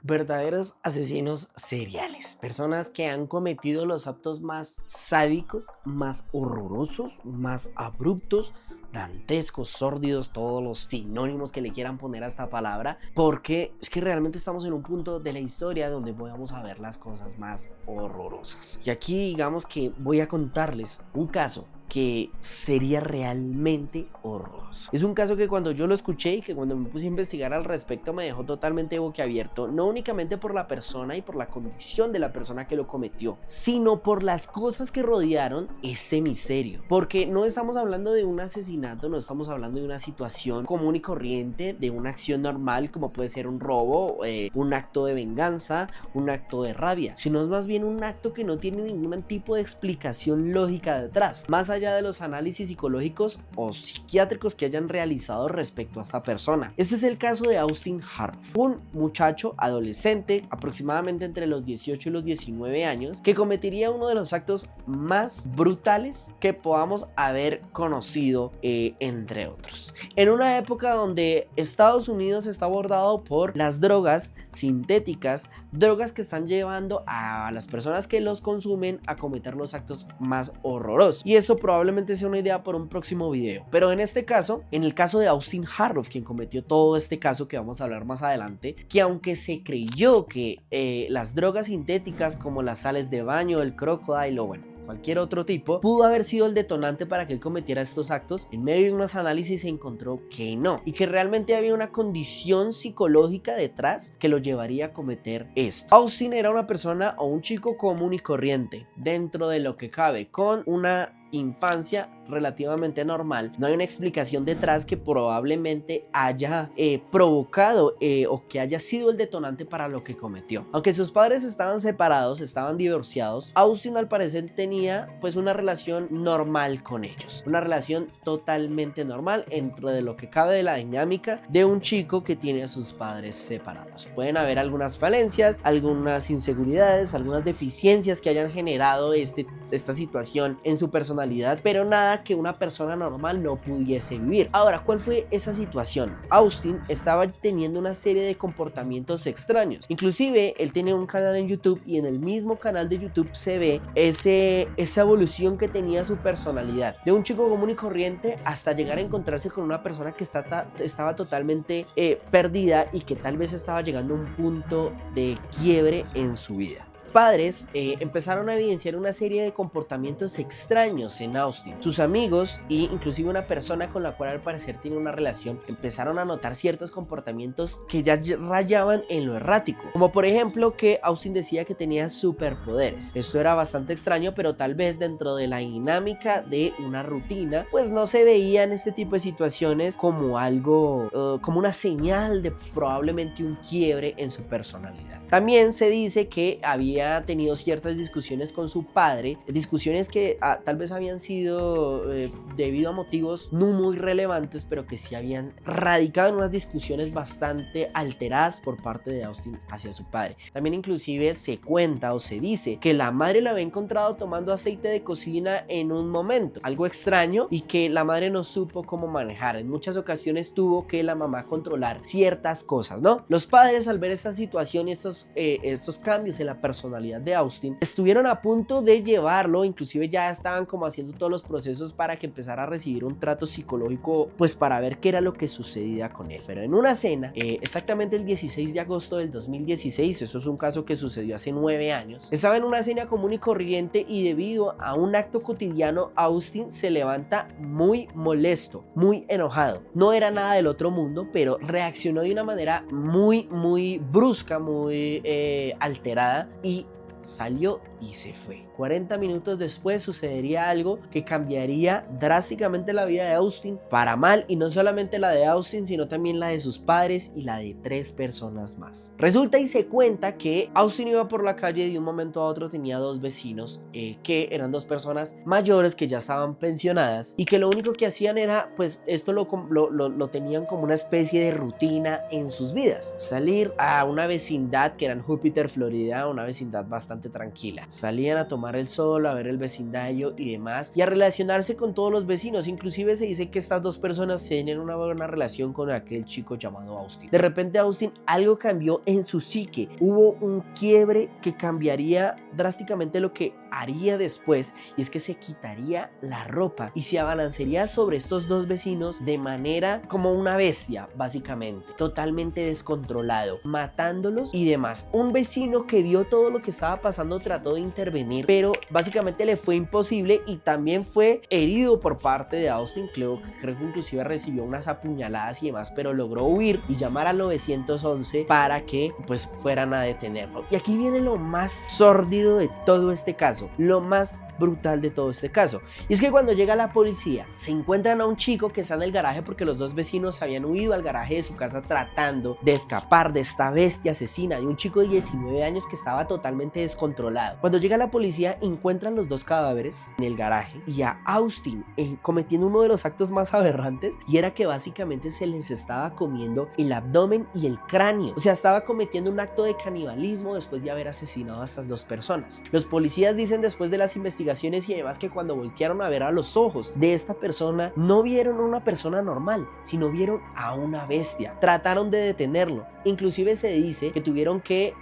Verdaderos asesinos seriales, personas que han cometido los actos más sádicos, más horrorosos, más abruptos, dantescos, sórdidos, todos los sinónimos que le quieran poner a esta palabra, porque es que realmente estamos en un punto de la historia donde vamos a ver las cosas más horrorosas. Y aquí digamos que voy a contarles un caso que sería realmente horroroso. Es un caso que cuando yo lo escuché y que cuando me puse a investigar al respecto me dejó totalmente boquiabierto, no únicamente por la persona y por la condición de la persona que lo cometió, sino por las cosas que rodearon ese misterio. Porque no estamos hablando de un asesinato, no estamos hablando de una situación común y corriente, de una acción normal como puede ser un robo, un acto de venganza, un acto de rabia, sino es más bien un acto que no tiene ningún tipo de explicación lógica detrás, más allá de los análisis psicológicos o psiquiátricos que hayan realizado respecto a esta persona. Este es el caso de Austin Harroff, un muchacho adolescente aproximadamente entre los 18 y los 19 años que cometería uno de los actos más brutales que podamos haber conocido, entre otros. En una época donde Estados Unidos está abordado por las drogas sintéticas, drogas que están llevando a las personas que los consumen a cometer los actos más horrorosos. Y esto probablemente sea una idea por un próximo video. Pero en este caso, en el caso de Austin Harroff, quien cometió todo este caso que vamos a hablar más adelante, que aunque se creyó que las drogas sintéticas como las sales de baño, el crocodile o bueno, cualquier otro tipo, pudo haber sido el detonante para que él cometiera estos actos, en medio de unos análisis se encontró que no, y que realmente había una condición psicológica detrás que lo llevaría a cometer esto. Austin era una persona o un chico común y corriente, dentro de lo que cabe, con una infancia relativamente normal. No hay una explicación detrás que probablemente haya provocado o que haya sido el detonante para lo que cometió. Aunque sus padres estaban separados, estaban divorciados, Austin al parecer tenía pues una relación normal con ellos, una relación totalmente normal dentro de lo que cabe de la dinámica de un chico que tiene a sus padres separados. Pueden haber algunas falencias, algunas inseguridades, algunas deficiencias que hayan generado esta situación en su personalidad, pero nada que una persona normal no pudiese vivir. Ahora, ¿cuál fue esa situación? Austin estaba teniendo una serie de comportamientos extraños. Inclusive, él tenía un canal en YouTube y en el mismo canal de YouTube se ve esa evolución que tenía su personalidad. De un chico común y corriente hasta llegar a encontrarse con una persona que estaba totalmente perdida y que tal vez estaba llegando a un punto de quiebre en su vida. Padres empezaron a evidenciar una serie de comportamientos extraños en Austin. Sus amigos e inclusive una persona con la cual al parecer tiene una relación empezaron a notar ciertos comportamientos que ya rayaban en lo errático, como por ejemplo que Austin decía que tenía superpoderes. Esto era bastante extraño, pero tal vez dentro de la dinámica de una rutina pues no se veían este tipo de situaciones como algo, como una señal de probablemente un quiebre en su personalidad. También se dice que había tenido ciertas discusiones con su padre, discusiones que tal vez habían sido debido a motivos no muy relevantes, pero que sí habían radicado en unas discusiones bastante alteradas por parte de Austin hacia su padre. También inclusive se cuenta o se dice que la madre lo había encontrado tomando aceite de cocina en un momento, algo extraño, y que la madre no supo cómo manejar. En muchas ocasiones tuvo que la mamá controlar ciertas cosas, ¿no? Los padres, al ver esta situación y estos cambios en la personalidad de Austin, estuvieron a punto de llevarlo, inclusive ya estaban como haciendo todos los procesos para que empezara a recibir un trato psicológico, pues para ver qué era lo que sucedía con él. Pero en una cena, exactamente el 16 de agosto del 2016, eso es un caso que sucedió hace 9 años, estaba en una cena común y corriente y debido a un acto cotidiano, Austin se levanta muy molesto, muy enojado. No era nada del otro mundo, pero reaccionó de una manera muy brusca, muy alterada, y salió y se fue. 40 minutos después sucedería algo que cambiaría drásticamente la vida de Austin para mal, y no solamente la de Austin, sino también la de sus padres y la de 3 personas más. Resulta y se cuenta que Austin iba por la calle y de un momento a otro tenía 2 vecinos que eran 2 personas mayores que ya estaban pensionadas y que lo único que hacían era, pues esto lo tenían como una especie de rutina en sus vidas: salir a una vecindad que era en Júpiter, Florida, una vecindad bastante bastante tranquila. Salían a tomar el sol, a ver el vecindario y demás, y a relacionarse con todos los vecinos. Inclusive se dice que estas dos personas tenían una buena relación con aquel chico llamado Austin. De repente Austin, algo cambió en su psique. Hubo un quiebre que cambiaría drásticamente lo que haría después, y es que se quitaría la ropa y se abalanzaría sobre estos dos vecinos de manera como una bestia, básicamente, totalmente descontrolado, matándolos y demás. Un vecino que vio todo lo que estaba pasando trató de intervenir, pero básicamente le fue imposible y también fue herido por parte de Austin. Creo que inclusive recibió unas apuñaladas y demás, pero logró huir y llamar al 911 para que pues fueran a detenerlo. Y aquí viene lo más sórdido de todo este caso, lo más brutal de todo este caso, y es que cuando llega la policía se encuentran a un chico que está en el garaje porque los dos vecinos habían huido al garaje de su casa tratando de escapar de esta bestia asesina, de un chico de 19 años que estaba totalmente descontrolado. Cuando llega la policía encuentran los dos cadáveres en el garaje y a Austin cometiendo uno de los actos más aberrantes, y era que básicamente se les estaba comiendo el abdomen y el cráneo. O sea, estaba cometiendo un acto de canibalismo después de haber asesinado a estas dos personas. Los policías dicen después de las investigaciones y demás que cuando voltearon a ver a los ojos de esta persona no vieron a una persona normal, sino vieron a una bestia. Trataron de detenerlo. Inclusive se dice que tuvieron que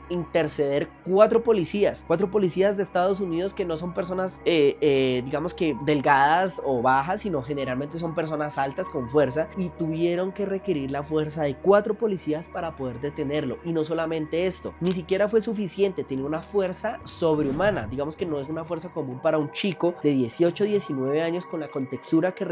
interceder cuatro policías de Estados Unidos, que no son personas digamos que delgadas o bajas, sino generalmente son personas altas con fuerza, y tuvieron que requerir la fuerza de 4 policías para poder detenerlo. Y no solamente esto, ni siquiera fue suficiente, tenía una fuerza sobrehumana. Digamos que no es una fuerza común para un chico de 18 19 años con la contextura que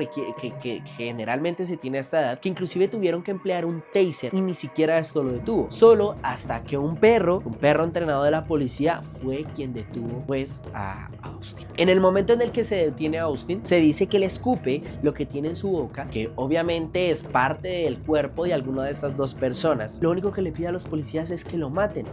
generalmente se tiene a esta edad, que inclusive tuvieron que emplear un taser y ni siquiera esto lo detuvo, solo hasta que un perro entrenado de la policía fue quien detuvo pues a Austin. En el momento en el que se detiene a Austin, se dice que le escupe lo que tiene en su boca, que obviamente es parte del cuerpo de alguna de estas dos personas. Lo único que le pide a los policías es que lo maten,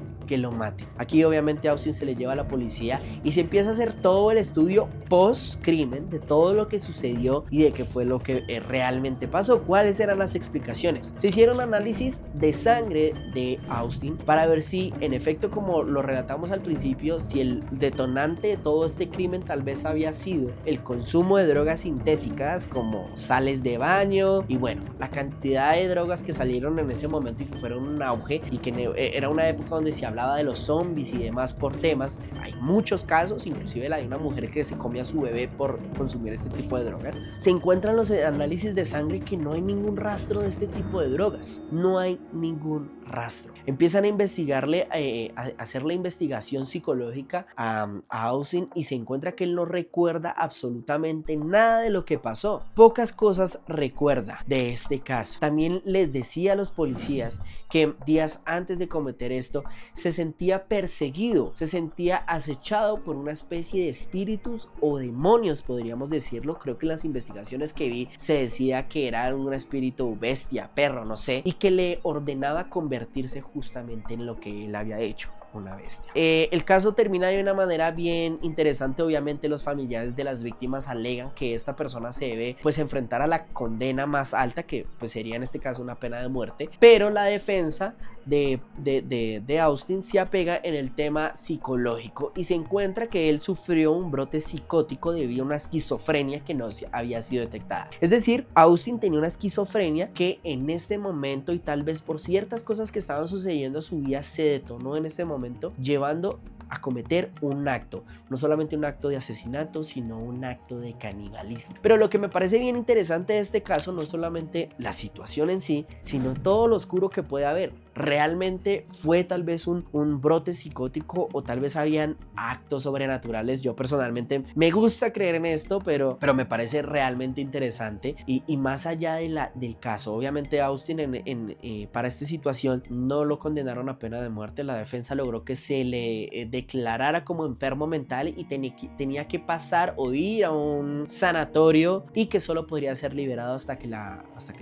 Aquí obviamente a Austin se le lleva a la policía y se empieza a hacer todo el estudio post crimen de todo lo que sucedió y de qué fue lo que realmente pasó, cuáles eran las explicaciones. Se hicieron análisis de sangre de Austin para ver si en efecto, como lo relatamos al principio, si el detonante de todo este crimen tal vez había sido el consumo de drogas sintéticas como sales de baño y bueno, la cantidad de drogas que salieron en ese momento y que fueron un auge, y que era una época donde se hablaba de los zombies y demás por temas. Hay muchos casos, inclusive la de una mujer que se come a su bebé por consumir este tipo de drogas. Se encuentran los análisis de sangre que no hay ningún rastro de este tipo de drogas, no hay ningún rastro. Empiezan a investigarle, a hacer la investigación psicológica a Austin, y se encuentra que él no recuerda absolutamente nada de lo que pasó. Pocas cosas recuerda de este caso. También les decía a los policías que días antes de cometer esto se sentía perseguido, se sentía acechado por una especie de espíritus o demonios, podríamos decirlo. Creo que en las investigaciones que vi se decía que era un espíritu bestia, perro, no sé, y que le ordenaba convertirse justamente en lo que él había hecho, una bestia. El caso termina de una manera bien interesante. Obviamente los familiares de las víctimas alegan que esta persona se debe pues enfrentar a la condena más alta, que pues sería en este caso una pena de muerte, pero la defensa de Austin se apega en el tema psicológico y se encuentra que él sufrió un brote psicótico debido a una esquizofrenia que no había sido detectada. Es decir, Austin tenía una esquizofrenia que en este momento, y tal vez por ciertas cosas que estaban sucediendo en su vida, se detonó en este momento, llevando a cometer un acto, no solamente un acto de asesinato, sino un acto de canibalismo. Pero lo que me parece bien interesante de este caso no es solamente la situación en sí, sino todo lo oscuro que puede haber. Realmente fue tal vez un brote psicótico, o tal vez habían actos sobrenaturales. Yo personalmente me gusta creer en esto, pero me parece realmente interesante, y más allá del caso. Obviamente Austin para esta situación no lo condenaron a pena de muerte. La defensa logró que se le declarara como enfermo mental y tenía que pasar o ir a un sanatorio, y que solo podría ser liberado hasta que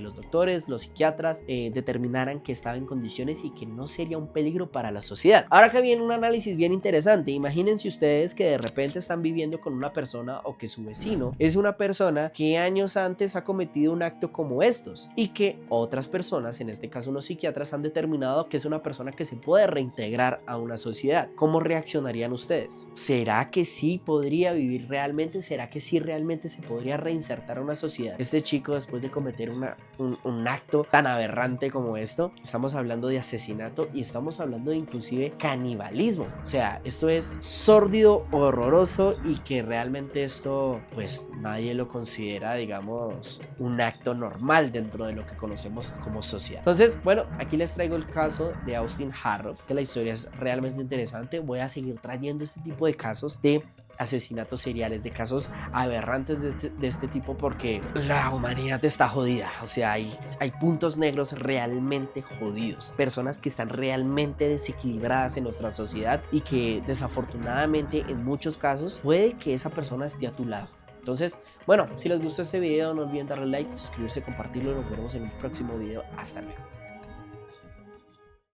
los doctores, los psiquiatras determinaran que estaba en condiciones condiciones y que no sería un peligro para la sociedad. Ahora acá viene un análisis bien interesante. Imagínense ustedes que de repente están viviendo con una persona o que su vecino es una persona que años antes ha cometido un acto como estos y que otras personas, en este caso unos psiquiatras, han determinado que es una persona que se puede reintegrar a una sociedad. ¿Cómo reaccionarían ustedes? ¿Será que sí podría vivir realmente? ¿Será que sí realmente se podría reinsertar a una sociedad? Este chico, después de cometer un acto tan aberrante como esto, estamos hablando de asesinato y estamos hablando de inclusive canibalismo. O sea, esto es sórdido, horroroso y que realmente esto pues nadie lo considera, digamos, un acto normal dentro de lo que conocemos como sociedad. Entonces, bueno, aquí les traigo el caso de Austin Harroff, que la historia es realmente interesante. Voy a seguir trayendo este tipo de casos de asesinatos seriales, de casos aberrantes de este tipo, porque la humanidad está jodida. O sea, hay puntos negros realmente jodidos, personas que están realmente desequilibradas en nuestra sociedad y que desafortunadamente en muchos casos puede que esa persona esté a tu lado. Entonces, bueno, si les gustó este video no olviden darle like, suscribirse, compartirlo y nos veremos en un próximo video. Hasta luego.